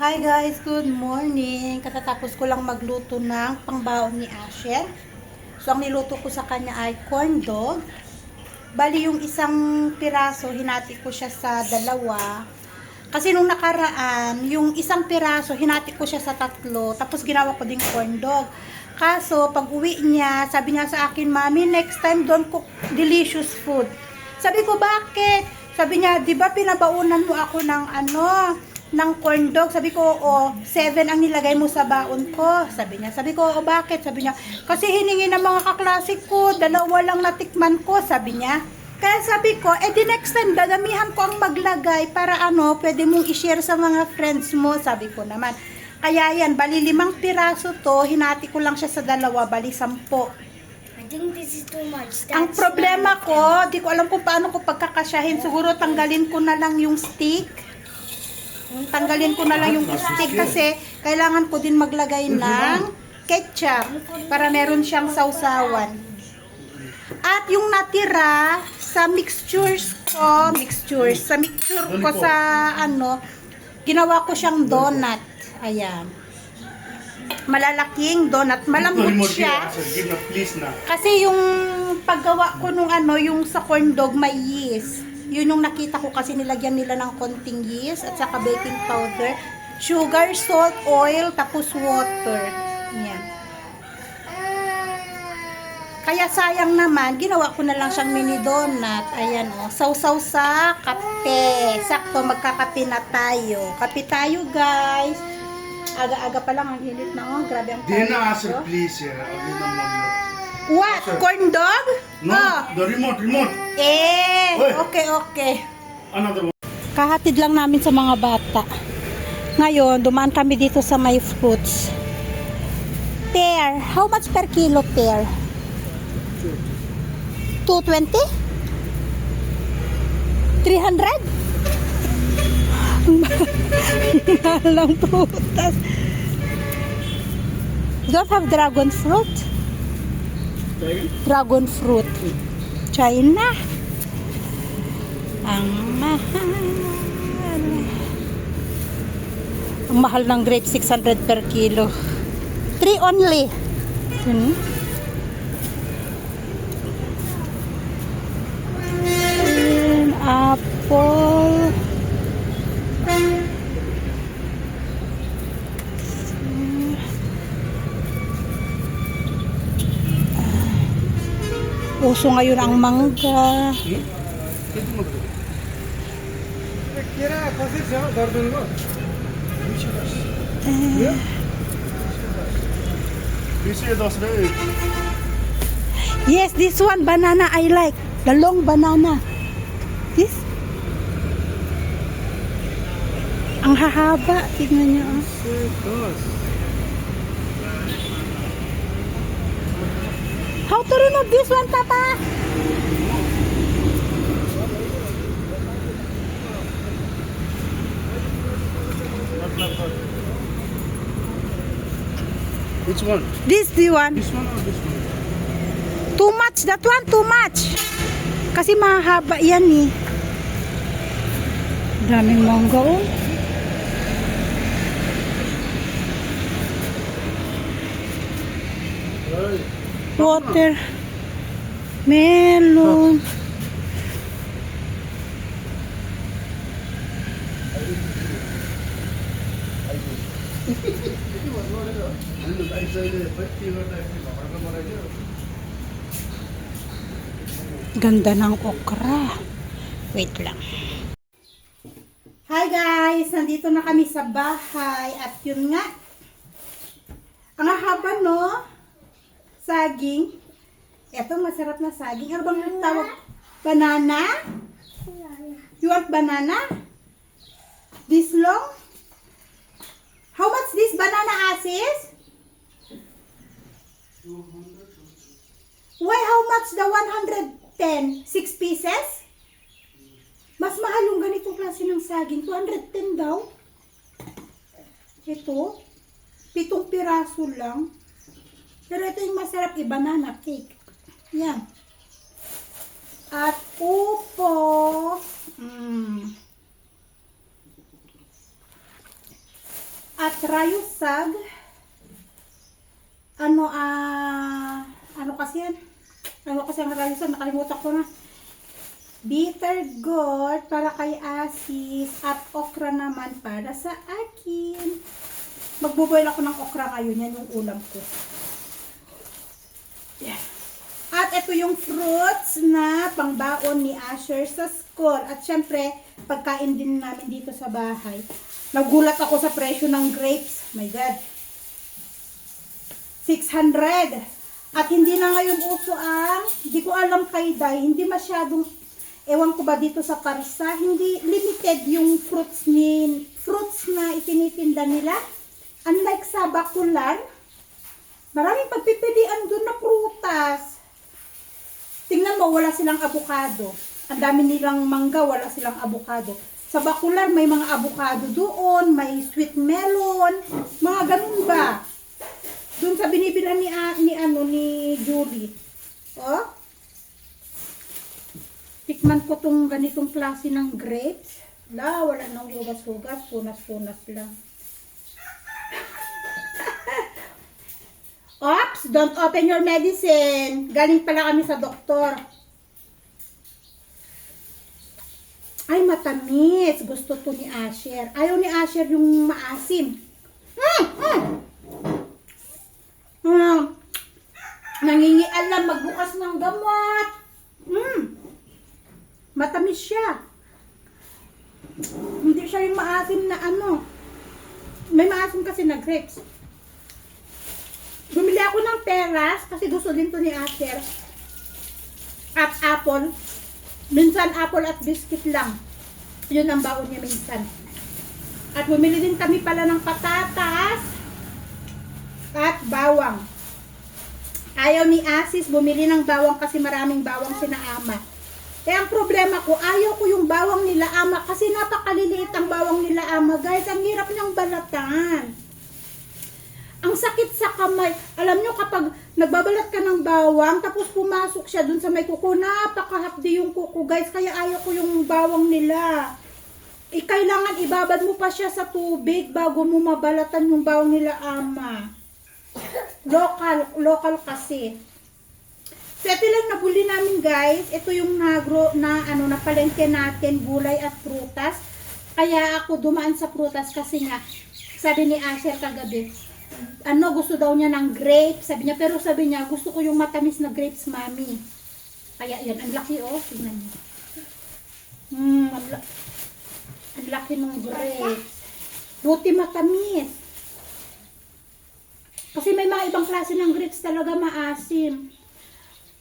Hi guys, good morning. Katatapos ko lang magluto ng pangbaon ni Asher. So ang niluto ko sa kanya ay corn dog. Bali yung isang piraso, hinati ko siya sa dalawa. Kasi nung nakaraan, yung isang piraso, hinati ko siya sa tatlo. Tapos ginawa ko ding corn dog. Kaso, pag uwi niya, sabi niya sa akin, Mami, next time don't cook delicious food. Sabi ko, bakit? Sabi niya, di ba pinabaunan mo ako ng corn dog? Sabi ko, oo, 7 ang nilagay mo sa baon ko. Sabi niya, sabi ko, oo, bakit? Sabi niya, kasi hiningi ng mga kaklasik ko, 2 lang natikman ko, sabi niya. Kaya sabi ko, di next time, dadamihan ko ang maglagay para pwede mong i-share sa mga friends mo, sabi ko naman. Kaya yan, bali 5 piraso to, hinati ko lang siya sa 2, bali 10. I think this is too much. Ang problema ko, di ko alam kung paano ko pagkakasyahin. Siguro tanggalin ko na lang yung stick. Tanggalin ko na lang yung stick kasi kailangan ko din maglagay ng ketchup para meron siyang sausawan. At yung natira sa mixture ko sa ginawa ko siyang donut. Ayan. Malalaking donut, malambot siya. Kasi yung paggawa ko nung yung sa corn dog may yeast. Yun yung nakita ko kasi nilagyan nila ng konting yeast at saka baking powder, sugar, salt, oil, tapos water. Yan. Kaya sayang naman, ginawa ko na lang siyang mini donut. Ayan o, sausaw sa kape. Sakto, magkakape na tayo. Kape tayo guys. Aga-aga pa lang, ang init na grabe ang Then answer please here. What? Corn dog? No, the remote. Okay. Another one. Kahatid lang namin sa mga bata. Ngayon, dumaan kami dito sa may fruits. Pear. How much per kilo pear? 220? 300? Mahal ng prutas. Don't have dragon fruit? Dragon fruit. China. Ang mahal. Ang mahal ng grape, 600 per kilo. 3 only. Apple. Uso ngayon ang mangga. Yes, this one banana I like. The long banana. This. Ang hahaba. Tignan niyo. How to remove this one, Papa? Which one? This the one. This one or this one? Too much. That one too much. Kasi mahaba yan eh. Daming mangga oh. Water. Melon. Ganda ng okra. Wait lang. Hi guys! Nandito na kami sa bahay. At yun nga. Ang haba no? Saging. Ito masarap na saging. Ano bang tawag? Banana? You want banana? This long? How much this banana Asis? Why how much the 110? 6 pieces? Mas mahal yung ganitong klase ng saging. 210 daw. Ito. 7 piraso lang. Pero ito yung masarap banana cake. Yan. At upo. rayusag. Ano kasi yan? Ano kasi ang rayusag? Nakalimutan ko na. Bitter gourd para kay Asis at okra naman para sa akin. Magbuboil ako ng okra ngayon. Yan yung ulam ko. Yeah. At ito yung fruits na pangbaon ni Asher sa school. At syempre, pagkain din namin dito sa bahay. Nagulat ako sa presyo ng grapes. My God. 600. At hindi na ngayon uso ang, hindi ko alam kay Day, hindi masyadong, ewan ko ba dito sa Karsa, hindi limited yung fruits na itinitinda nila. Unlike sa Bakulan, maraming pagpipilian doon na prutas. Tingnan mo, wala silang avocado. Ang dami nilang mangga, wala silang avocado. Sa Bakulan, may mga avocado doon, may sweet melon, mga ganun ba? Doon sa binibilan ni Julie. Oh. Tikman ko tong ganitong klase ng grapes. Wala nang hugas-hugas, punas-punas lang. Oops, don't open your medicine. Galing pala kami sa doktor. Ay, matamis. Gusto to ni Asher. Ayaw ni Asher yung maasim. Nangingialam magbukas ng gamot. Matamis siya. Hindi siya yung maasim na ano. May maasim kasi na grapes. Bumili ako ng peras kasi gusto din to ni Asher. At apple. Minsan apple at biscuit lang. Yun ang baon niya minsan. At bumili din kami pala ng patatas at bawang. Ayaw ni Asis bumili ng bawang kasi maraming bawang sina Ama. Eh ang problema ko, ayaw ko yung bawang nila Ama kasi napakaliliit ang bawang nila Ama. Guys, ang hirap niyang balatan. Ang sakit sa kamay. Alam nyo, kapag nagbabalat ka ng bawang, tapos pumasok siya dun sa may kuko, napakahapdi yung kuko, guys. Kaya ayaw ko yung bawang nila. Kailangan ibabad mo pa siya sa tubig bago mo mabalatan yung bawang nila Ama. Local kasi. So, ito lang nabuli namin, guys. Ito yung napalengke natin, gulay at prutas. Kaya ako dumaan sa prutas kasi nga, sabi ni Asher kagabi, gusto daw niya ng grapes, sabi niya, pero sabi niya, gusto ko yung matamis na grapes, mami. Kaya yan, ang laki tingnan niyo. Ang laki ng grapes. Buti matamis. Kasi may mga ibang klase ng grapes talaga maasim.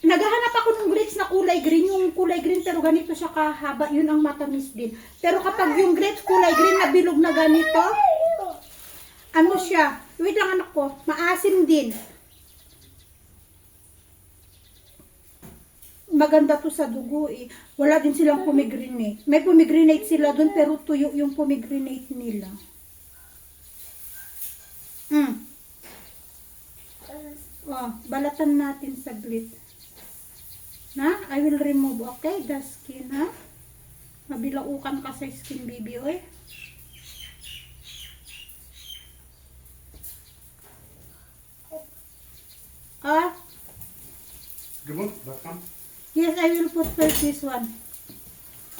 Naghahanap ako ng grapes na kulay green, yung kulay green pero ganito siya kahaba, yun ang matamis din. Pero kapag yung grapes kulay green na bilog na ganito, ano siya? Wait lang anak ko. Maasim din. Maganda to sa dugo eh. Wala din silang pomegranate. May pomegranate sila dun pero tuyo yung pomegranate nila. Balatan natin saglit. I will remove, okay? The skin, ha? Mabilaukan ka sa skin, baby, oy. Remove that one. Yes, I will put first this one.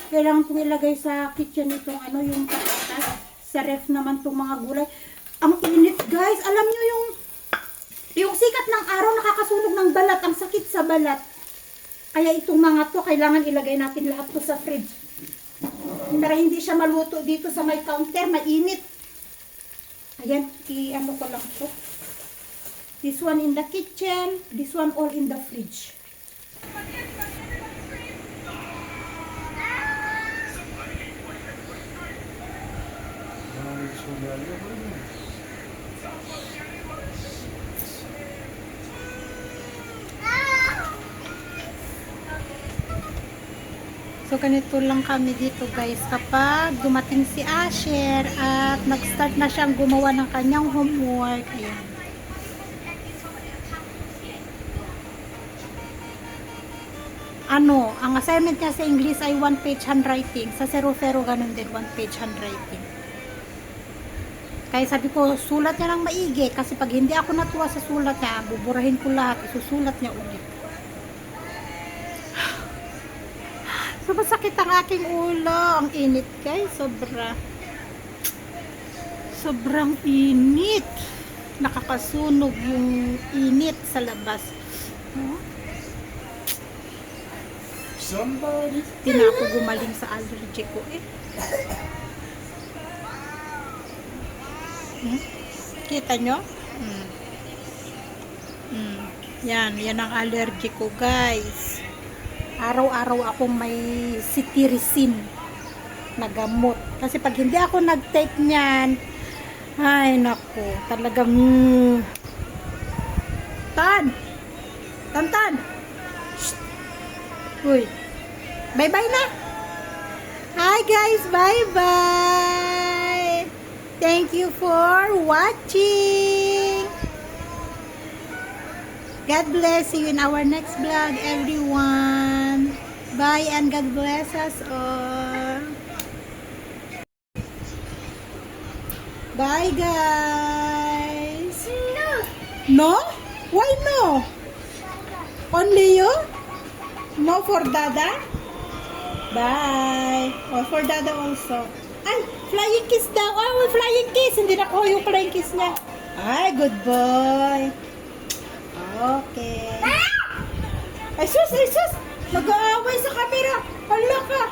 Kailangan kong ilagay sa kitchen itong yung patatas. Sa ref naman itong mga gulay. Ang init, guys. Alam nyo yung sikat ng araw nakakasunog ng balat. Ang sakit sa balat. Kaya itong mga to, kailangan ilagay natin lahat to sa fridge. Para hindi siya maluto dito sa may counter. Mainit. Ayan, i-ano ko lang to. This one in the kitchen. This one all in the fridge. So, ganito lang kami dito guys kapag dumating si Asher at nag-start na siyang gumawa ng kanyang homework. Ayan. Ang assignment niya sa English ay 1-page handwriting. Sa 0-0 ganun din, 1-page handwriting. Kaya sabi ko, sulat niya lang maigi. Kasi pag hindi ako natuwa sa sulat niya, buburahin ko lahat. Isusulat niya ulit. So, masakit ang aking ulo. Ang init, guys. Sobrang init. Nakakasunog yung init sa labas. Oh. Somebody. Hindi na ako gumaling sa allergy ko eh. Kita nyo? Yan ang allergy ko, guys. Araw-araw akong may cetirizine na gamot. Kasi pag hindi ako nag-take niyan, ay naku, talagang Tan! Shh. Uy. Bye-bye na! Hi guys! Bye-bye! Thank you for watching! God bless you in our next vlog, everyone! Bye and God bless us all! Bye guys! No? Why no? Only you? No for Dada? Bye! Oh, for Dada also. Ay, flying kiss daw. Oh, flying kiss. Hindi na ko yung flying kiss niya. Ay, good boy. Okay. Ay, sus! Mag-aaway sa camera. Hala ka.